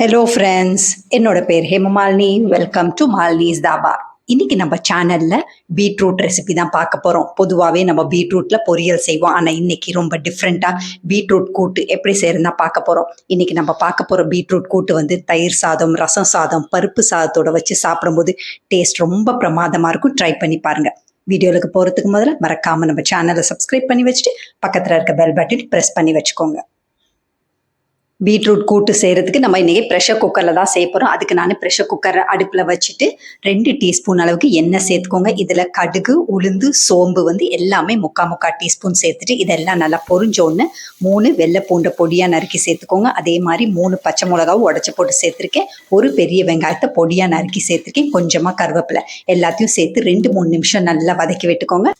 Hello friends, என்னோட பேர் Hemamalini. Welcome to Malini's dhaba. இன்னைக்கு நம்ம சேனல்ல பீட்ரூட் ரெசிபி தான் பார்க்க போறோம். பொதுவாகவே நம்ம பீட்ரூட்ல பொரியல் செய்வோம், ஆனால் இன்னைக்கு ரொம்ப டிஃப்ரெண்டா பீட்ரூட் கூட்டு எப்படி செய்யறதுனா பார்க்க போறோம். இன்னைக்கு நம்ம பார்க்க போற பீட்ரூட் கூட்டு வந்து தயிர் சாதம், ரசம் சாதம், பருப்பு சாதத்தோட வச்சு சாப்பிடும்போது டேஸ்ட் ரொம்ப பிரமாதமா இருக்கும். ட்ரை பண்ணி பாருங்க. வீடியோவுக்கு போறதுக்கு முதல்ல மறக்காம நம்ம சேனலை சப்ஸ்கிரைப் பண்ணி வச்சுட்டு பக்கத்துல இருக்க பெல் பட்டன் பிரஸ் பண்ணி வச்சுக்கோங்க. பீட்ரூட் கூட்டு செய்கிறதுக்கு நம்ம இன்றைக்கி ப்ரெஷர் குக்கரில் தான் செய்ய போகிறோம். அதுக்கு நான் ப்ரெஷர் குக்கரை அடுப்பில் வச்சுட்டு 2 டீஸ்பூன் அளவுக்கு எண்ணெய் சேர்த்துக்கோங்க. இதில் கடுகு, உளுந்து, சோம்பு வந்து எல்லாமே முக்கால் டீஸ்பூன் சேர்த்துட்டு இதெல்லாம் நல்லா பொரிஞ்சோன்னு 3 வெள்ளை பூண்டை பொடியாக நறுக்கி சேர்த்துக்கோங்க. அதே மாதிரி 3 பச்சை மிளகாவும் உடச்சி போட்டு சேர்த்துருக்கேன். ஒரு பெரிய வெங்காயத்தை பொடியாக நறுக்கி சேர்த்துருக்கேன். கொஞ்சமாக கருவேப்பிலை எல்லாத்தையும் சேர்த்து 2-3 நிமிஷம் நல்லா வதக்கி விட்டுக்கோங்க.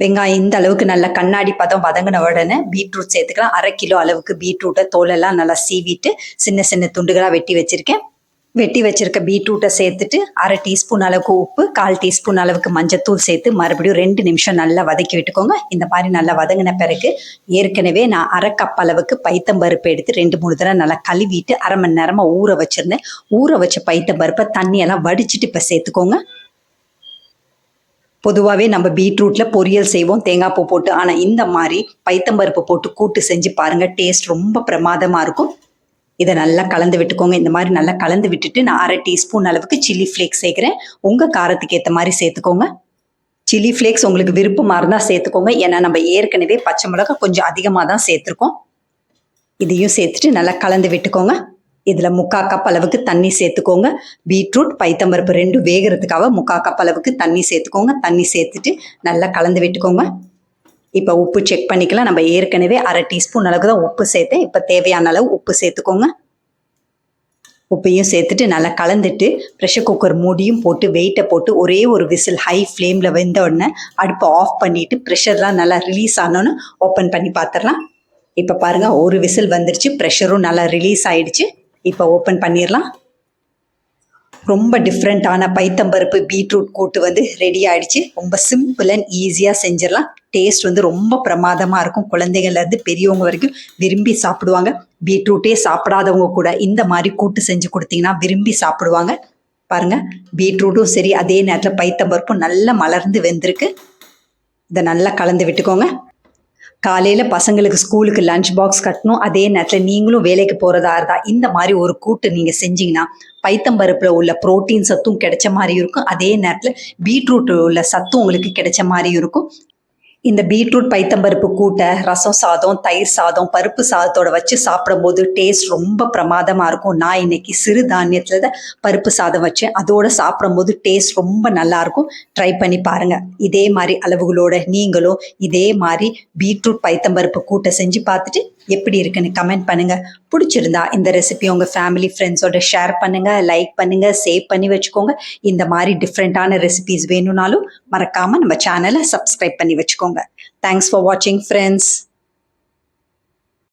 வெங்காயம் இந்த அளவுக்கு நல்ல கண்ணாடி பதம் வதங்கின உடனே பீட்ரூட் சேர்த்துக்கலாம். 1/2 கிலோ அளவுக்கு பீட்ரூட்டை தோலெல்லாம் நல்லா சீவிட்டு சின்ன சின்ன துண்டுகளாக வெட்டி வச்சுருக்கேன். வெட்டி வச்சிருக்க பீட்ரூட்டை சேர்த்துட்டு 1/2 டீஸ்பூன் அளவுக்கு உப்பு, 1/4 டீஸ்பூன் அளவுக்கு மஞ்சத்தூள் சேர்த்து மறுபடியும் 2 நிமிஷம் நல்லா வதக்கி விட்டுக்கோங்க. இந்த மாதிரி நல்லா வதங்கின பிறகு ஏற்கனவே நான் 1/2 கப் அளவுக்கு பைத்தம்பருப்பு எடுத்து 2-3 தடவை நல்லா கழுவிட்டு 1/2 மணி நேரமாக ஊற வச்சுருந்தேன். ஊற வச்ச பைத்தம்பருப்பை தண்ணியெல்லாம் வடிச்சிட்டு இப்போ சேர்த்துக்கோங்க. பொதுவாகவே நம்ம பீட்ரூட்டில் பொரியல் செய்வோம் தேங்காய் பூ போட்டு, ஆனால் இந்த மாதிரி பைத்தம்பருப்பு போட்டு கூட்டு செஞ்சு பாருங்கள், டேஸ்ட் ரொம்ப பிரமாதமாக இருக்கும். இதை நல்லா கலந்து விட்டுக்கோங்க. இந்த மாதிரி நல்லா கலந்து விட்டுட்டு நான் 1/2 டீஸ்பூன் அளவுக்கு சில்லி ஃப்ளேக்ஸ் சேர்க்குறேன். உங்கள் காரத்துக்கு ஏற்ற மாதிரி சேர்த்துக்கோங்க. சில்லி ஃப்ளேக்ஸ் உங்களுக்கு விருப்பமாக இருந்தால் சேர்த்துக்கோங்க. ஏன்னா நம்ம ஏற்கனவே பச்சை மிளகாய் கொஞ்சம் அதிகமாக தான் சேர்த்துருக்கோம். இதையும் சேர்த்துட்டு நல்லா கலந்து விட்டுக்கோங்க. இதில் 3/4 கப் அளவுக்கு தண்ணி சேர்த்துக்கோங்க. பீட்ரூட் பைத்தம்பருப்பு 2 வேகிறதுக்காக 3/4 கப் அளவுக்கு தண்ணி சேர்த்துக்கோங்க. தண்ணி சேர்த்துட்டு நல்லா கலந்து விட்டுக்கோங்க. இப்போ உப்பு செக் பண்ணிக்கலாம். நம்ம ஏற்கனவே 1/2 டீஸ்பூன் அளவுக்கு தான் உப்பு சேர்த்தேன். இப்போ தேவையான அளவு உப்பு சேர்த்துக்கோங்க. உப்பையும் சேர்த்துட்டு நல்லா கலந்துட்டு ப்ரெஷர் குக்கர் மூடியும் போட்டு வெயிட்டை போட்டு ஒரே ஒரு விசில் ஹை ஃப்ளேமில் வெந்த உடனே அடுப்பை ஆஃப் பண்ணிவிட்டு ப்ரெஷர்லாம் நல்லா ரிலீஸ் ஆனோன்னு ஓப்பன் பண்ணி பார்த்துடலாம். இப்போ பாருங்கள், ஒரு விசில் வந்துடுச்சு, ப்ரெஷரும் நல்லா ரிலீஸ் ஆகிடுச்சு. இப்போ ஓப்பன் பண்ணிடலாம். ரொம்ப டிஃப்ரெண்ட்டான பைத்தம்பருப்பு பீட்ரூட் கூட்டு வந்து ரெடி ஆகிடுச்சு. ரொம்ப சிம்பிள் அண்ட் ஈஸியாக செஞ்சிடலாம். டேஸ்ட் வந்து ரொம்ப பிரமாதமாக இருக்கும். குழந்தைங்கள்லேருந்து பெரியவங்க வரைக்கும் விரும்பி சாப்பிடுவாங்க. பீட்ரூட்டே சாப்பிடாதவங்க கூட இந்த மாதிரி கூட்டு செஞ்சு கொடுத்தீங்கன்னா விரும்பி சாப்பிடுவாங்க. பாருங்கள், பீட்ரூட்டும் சரி, அதே நேரத்தில் பைத்தம்பருப்பும் நல்லா மலர்ந்து வெந்திருக்கு. இதை நல்லா கலந்து விட்டுக்கோங்க. காலையில் பசங்களுக்கு ஸ்கூலுக்கு லஞ்ச் பாக்ஸ் கட்டணும், அதே நேரத்தில் நீங்களும் வேலைக்கு போகிறதா இருந்தால் இந்த மாதிரி ஒரு கூட்டு நீங்கள் செஞ்சிங்கன்னா பைத்தம்பருப்பில் உள்ள புரோட்டீன் சத்தும் கிடைச்ச மாதிரி இருக்கும். அதே நேரத்தில் பீட்ரூட் உள்ள சத்தும் உங்களுக்கு கிடைச்ச மாதிரி இருக்கும். இந்த பீட்ரூட் பைத்தம்பருப்பு கூட்டை ரசம் சாதம், தயிர் சாதம், பருப்பு சாதத்தோட வச்சு சாப்பிடும்போது டேஸ்ட் ரொம்ப பிரமாதமாக இருக்கும். நான் இன்னைக்கு சிறு தானியத்தில் தான் பருப்பு சாதம் வச்சேன். அதோடு சாப்பிடும்போது டேஸ்ட் ரொம்ப நல்லாயிருக்கும். ட்ரை பண்ணி பாருங்கள். இதே மாதிரி அளவுகளோட நீங்களும் இதே மாதிரி பீட்ரூட் பைத்தம்பருப்பு கூட்டை செஞ்சு பார்த்துட்டு எப்படி இருக்குன்னு கமெண்ட் பண்ணுங்கள். பிடிச்சிருந்தா இந்த ரெசிபி உங்கள் ஃபேமிலி ஃப்ரெண்ட்ஸோட ஷேர் பண்ணுங்கள், லைக் பண்ணுங்கள், சேவ் பண்ணி வச்சுக்கோங்க. இந்த மாதிரி டிஃப்ரெண்ட்டான ரெசிபிஸ் வேணும்னாலும் மறக்காமல் நம்ம சேனலை சப்ஸ்கிரைப் பண்ணி வச்சுக்கோங்க. Thanks for watching, friends.